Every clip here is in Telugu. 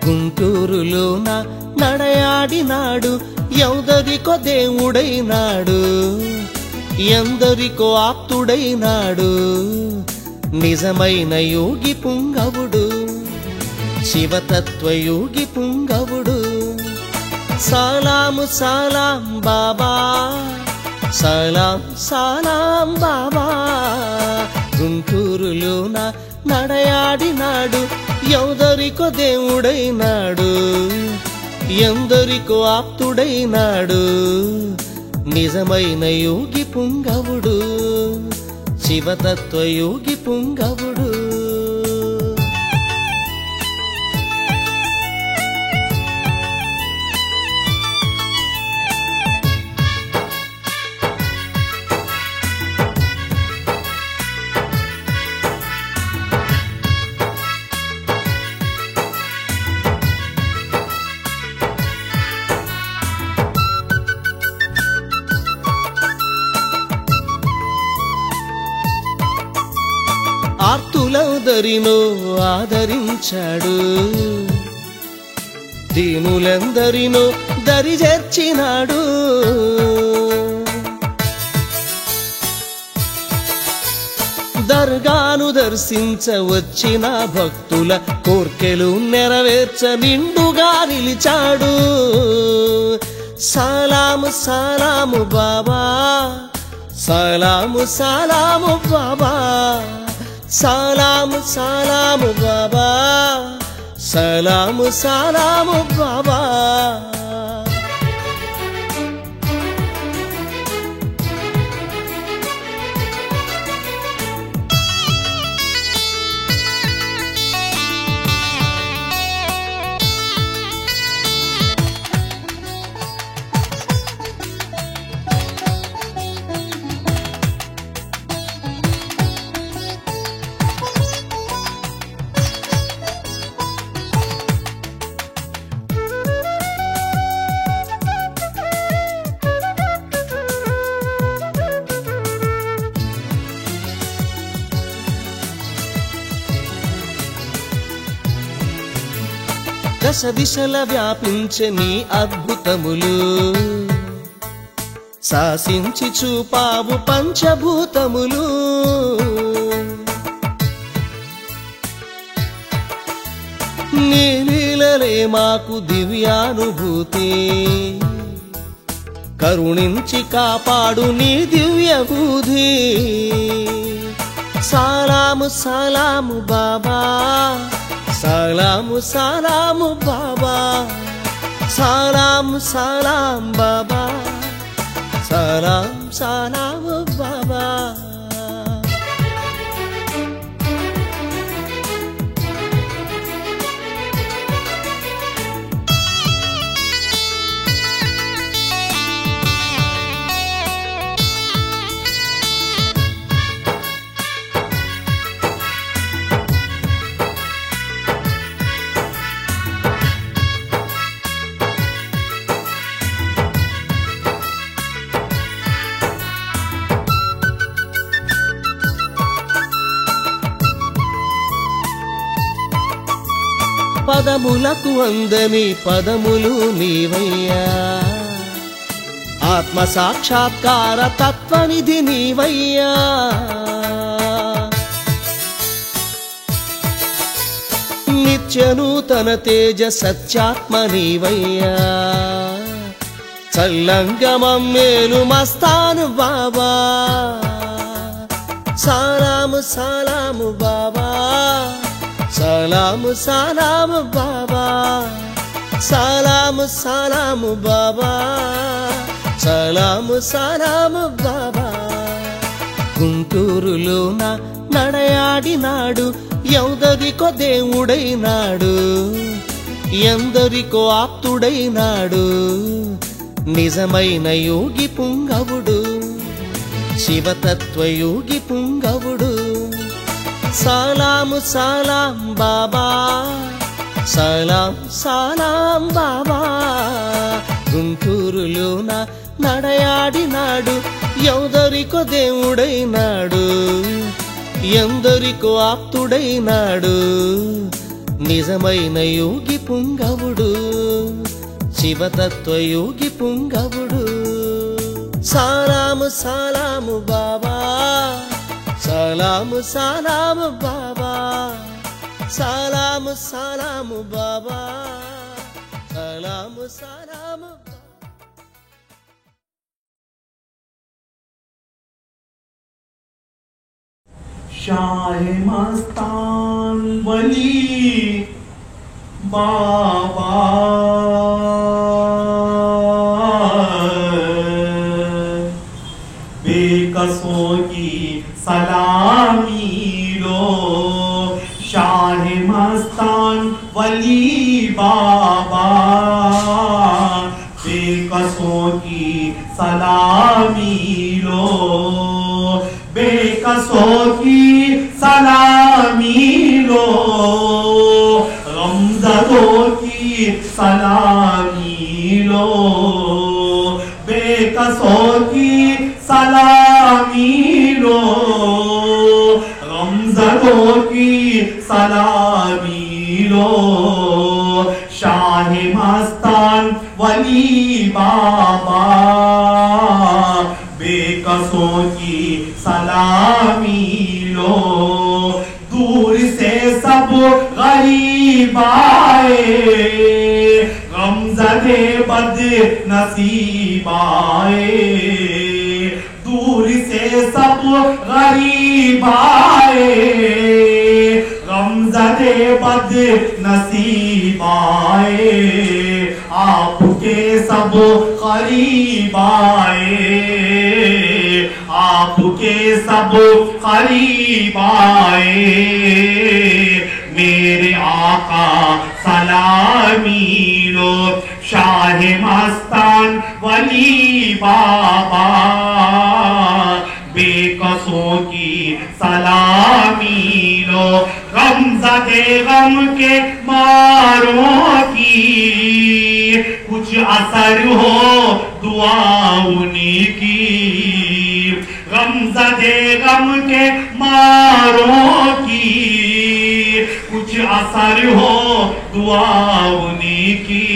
గుంటూరులోన నడయాడినాడు, ఎందరికో దేవుడైనాడు, ఎందరికో ఆప్తుడైనాడు, నిజమైన యోగి పుంగవుడు, శివతత్వయోగి పుంగవుడు. సలాము సలాం బాబా, సలాం సలాం బాబా. గుంటూరులోన నడయాడినాడు, ఎందరికో దేవుడైనాడు, ఎందరికో ఆప్తుడైనాడు, నిజమైన యోగి పుంగవుడు, శివతత్వయోగి పుంగవుడు. ఆర్తులందరినో ఆదరించాడు, దీనులందరినో దరిచేర్చినాడు, దర్గాను దర్శించ వచ్చిన భక్తుల కోర్కెలు నెరవేర్చ నిండుగా నిలిచాడు. సలాము సలాము బాబా, సలాము సలాము బాబా, సలాము సలాము బాబా, సలాము సలాము బాబా. దశ దిశల వ్యాపించే నీ అద్భుతములు, శాసించి చూపావు పంచభూతములు. నీ లీలలే మాకు దివ్యానుభూతి, కరుణించి కాపాడు నీ దివ్య బుద్ధి. సలాము సలాము బాబా, సలాము సలాము బాబా, సలాము సలాం బాబా, సలాం సలాము బాబా. పదములకు అందని పదములు నీవయ్యా, ఆత్మ సాక్షాత్కార తత్వనిధి నీవయ్యా. నిత్య నూతన తేజ సత్యాత్మ నీవయ్యా, చల్లంగమం మేలు మస్తాను బాబా. సలాము సలాము బాబా, సలాము సలాము బాబా, సలాము సలాము బాబా, సలాము సలాము బాబా. గుంటూరులోన నడయాడినాడు, ఎందరికో దేవుడైనాడు, ఎందరికో ఆప్తుడైనాడు, నిజమైన యోగి పుంగవుడు, శివతత్వయోగి పుంగవుడు. సలాము సలాం బాబా, సలాం సలాం బాబా. గుంటూరులోన నడయాడినాడు, ఎందరికో దేవుడైనాడు, ఎందరికో ఆప్తుడైనాడు, నిజమైన యోగి పుంగవుడు శివతత్వ యోగి పుంగవుడు సలాము సలాము బాబా సలాము సలాము బాబా సలాము సలాము బాబా సలాము సలాము शाह मस्तान वली बाबा बेकसों की सलामी लो शाह मस्तान वली बाबा बेकसों की सलामी लो बेकसों की सलामी लो गमज़दों की सलामी लो बेकसों की सलामी लो गमज़दों की सलामी लो शाह मस्तान वली बाबा बेकसों की सलामी लो दूर से सब गरीब आए गमज़दे बद नसीब आए दूर से सब गरीब आए गमज़दे बद नसीब आए आपके सब करीब आए आपके सब करीब आए मेरे आका सलामी लो शाह मस्तान वली बाबा बेकसों की सलामी लो गमज़दे गम के मारों की कुछ असर हो दुआ उन्हीं की गमज़दे गम के मारों की कुछ असर हो दुआ उन्हीं की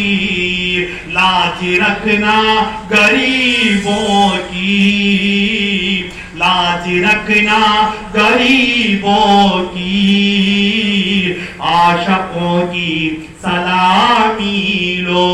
लाज रखना गरीबों की लाज रखना गरीबों की आशिकों की सलामी लो।